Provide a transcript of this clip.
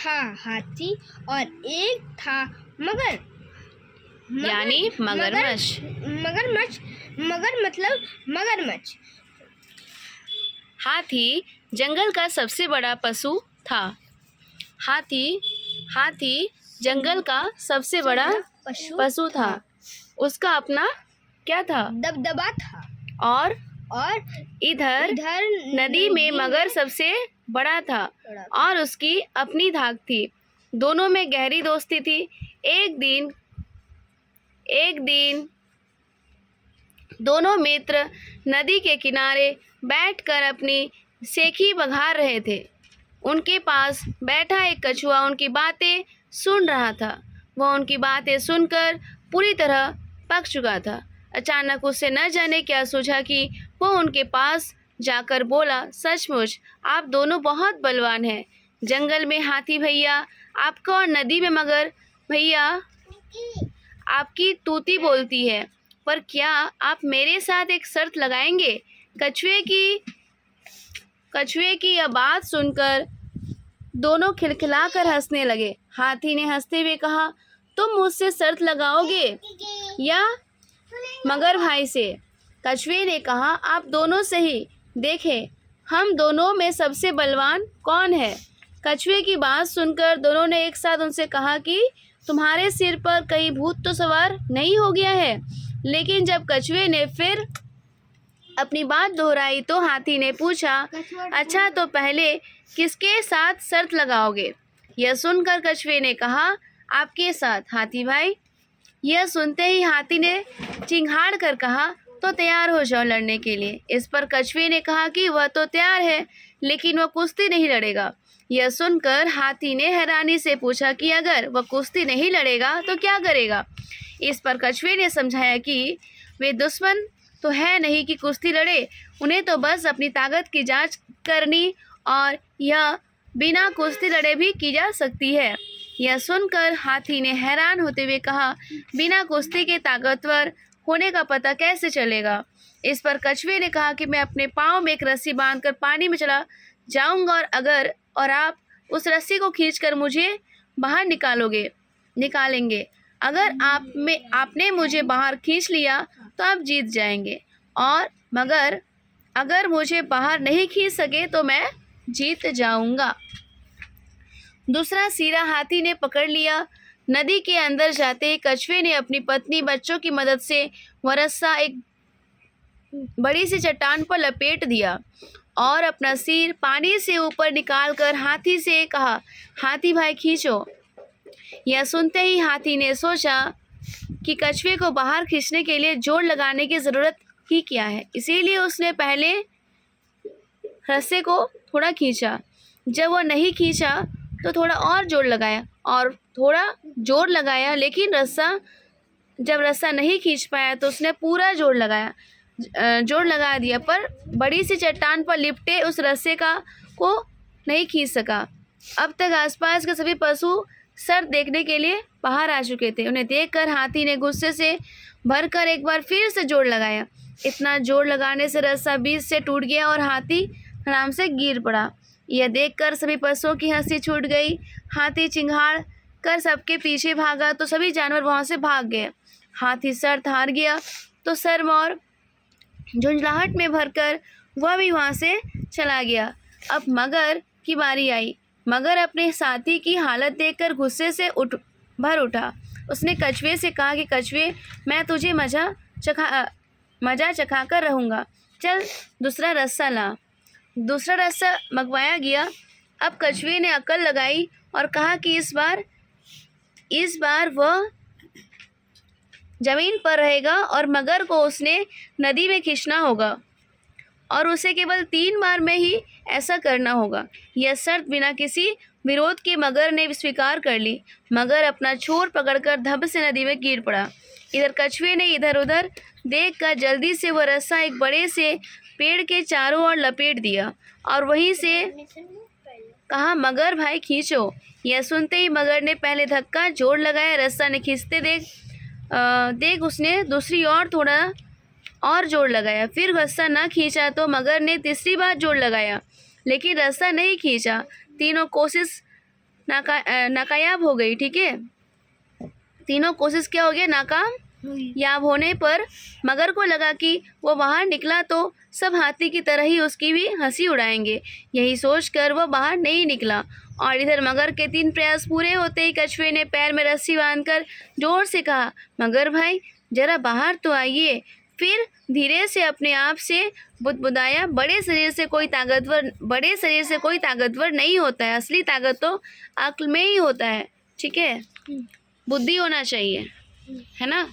था हाथी और एक था मगर। यानी मगरमच्छ। मगरमच्छ, मगर मतलब मगरमच्छ। हाथी जंगल का सबसे बड़ा पशु था। हाथी जंगल का सबसे बड़ा पशु था। उसका अपना क्या था? दबदबा था। और इधर नदी में में मगर सबसे बड़ा था और उसकी अपनी धाक थी। दोनों में गहरी दोस्ती थी। एक दिन दोनों मित्र नदी के किनारे बैठकर अपनी सेखी बघार रहे थे। उनके पास बैठा एक कछुआ उनकी बातें सुन रहा था। वह उनकी बातें सुनकर पूरी तरह पक चुका था। अचानक उससे न जाने क्या सूझा कि वह उनके पास जाकर बोला, सचमुच आप दोनों बहुत बलवान हैं। जंगल में हाथी भैया आपका और नदी में मगर भैया आपकी तूती बोलती है, पर क्या आप मेरे साथ एक शर्त लगाएंगे? कछुए की यह बात सुनकर दोनों खिलखिलाकर हंसने लगे। हाथी ने हंसते हुए कहा, तुम मुझसे शर्त लगाओगे या मगर भाई से? कछुए ने कहा, आप दोनों से ही देखें हम दोनों में सबसे बलवान कौन है। कछुए की बात सुनकर दोनों ने एक साथ उनसे कहा कि तुम्हारे सिर पर कहीं भूत तो सवार नहीं हो गया है। लेकिन जब कछुए ने फिर अपनी बात दोहराई तो हाथी ने पूछा, अच्छा तो पहले किसके साथ शर्त लगाओगे? यह सुनकर कछुए ने कहा, आपके साथ हाथी भाई। यह सुनते ही हाथी ने चिंघाड़ कर कहा, तो तैयार हो जाओ लड़ने के लिए। इस पर कछुए ने कहा कि वह तो तैयार है लेकिन वह कुश्ती नहीं लड़ेगा। यह सुनकर हाथी ने हैरानी से पूछा कि अगर वह कुश्ती नहीं लड़ेगा तो क्या करेगा? इस पर कछुए ने समझाया कि वे दुश्मन तो है नहीं कि कुश्ती लड़े, उन्हें तो बस अपनी ताकत की जांच करनी और यह बिना कुश्ती लड़े भी की जा सकती है। यह सुनकर हाथी ने हैरान होते हुए कहा, बिना कुश्ती के ताकतवर होने का पता कैसे चलेगा? इस पर कछुए ने कहा कि मैं अपने पाँव में एक रस्सी बांधकर पानी में चला जाऊंगा और आप उस रस्सी को खींचकर मुझे बाहर निकालेंगे। अगर आपने मुझे बाहर खींच लिया तो आप जीत जाएंगे, और मगर अगर मुझे बाहर नहीं खींच सके तो मैं जीत जाऊंगा। दूसरा सिरा हाथी ने पकड़ लिया। नदी के अंदर जाते ही कछुए ने अपनी पत्नी बच्चों की मदद से वह रस्सा एक बड़ी सी चट्टान पर लपेट दिया और अपना सिर पानी से ऊपर निकालकर हाथी से कहा, हाथी भाई खींचो। यह सुनते ही हाथी ने सोचा कि कछुए को बाहर खींचने के लिए जोर लगाने की ज़रूरत ही क्या है, इसीलिए उसने पहले रस्से को थोड़ा खींचा। जब वह नहीं खींचा तो थोड़ा और जोर लगाया और थोड़ा जोर लगाया, लेकिन जब रस्सा नहीं खींच पाया तो उसने पूरा जोर लगा दिया, पर बड़ी सी चट्टान पर लिपटे उस रस्से को नहीं खींच सका। अब तक आसपास के सभी पशु शर्त देखने के लिए बाहर आ चुके थे। उन्हें देखकर हाथी ने गुस्से से भरकर एक बार फिर से जोर लगाया। इतना जोर लगाने से रस्सा बीच से टूट गया और हाथी आराम से गिर पड़ा। यह देखकर सभी पशुओं की हंसी छूट गई। हाथी चिंघाड़ कर सबके पीछे भागा तो सभी जानवर वहां से भाग गए। हाथी शर्त हार गया तो शर्म और झुंझलाहट में भरकर वह भी वहां से चला गया। अब मगर की बारी आई। मगर अपने साथी की हालत देखकर गुस्से से भर उठा। उसने कछुए से कहा कि कछुए, मैं तुझे मजा चखा कर रहूँगा, चल दूसरा रस्सा ला। दूसरा रस्सा मंगवाया गया। अब कछुए ने अकल लगाई और कहा कि इस बार वह जमीन पर रहेगा और मगर को उसने नदी में खींचना होगा और उसे केवल 3 बार में ही ऐसा करना होगा। यह शर्त बिना किसी विरोध के मगर ने स्वीकार कर ली। मगर अपना छोर पकड़कर धब से नदी में गिर पड़ा। इधर कछुए ने इधर उधर देखकर जल्दी से वह रस्सा एक बड़े से पेड़ के चारों ओर लपेट दिया और वहीं से कहा, मगर भाई खींचो। यह सुनते ही मगर ने पहले धक्का जोर लगाया। रस्सा ने खींचते देख उसने दूसरी ओर थोड़ा और जोर लगाया। फिर रस्सा न खींचा तो मगर ने तीसरी बार जोर लगाया, लेकिन रस्सा नहीं खींचा। तीनों कोशिश नाकायाब हो गई। ठीक है, तीनों कोशिश क्या हो गया, नाकाम याब होने पर मगर को लगा कि वो बाहर निकला तो सब हाथी की तरह ही उसकी भी हंसी उड़ाएंगे। यही सोचकर वह बाहर नहीं निकला। और इधर मगर के 3 प्रयास पूरे होते ही कछुए ने पैर में रस्सी बांधकर जोर से कहा, मगर भाई जरा बाहर तो आइए। फिर धीरे से अपने आप से बुदबुदाया, बड़े शरीर से कोई ताकतवर नहीं होता है, असली ताकत तो अक्ल में ही होता है। ठीक है, बुद्धि होना चाहिए, है ना।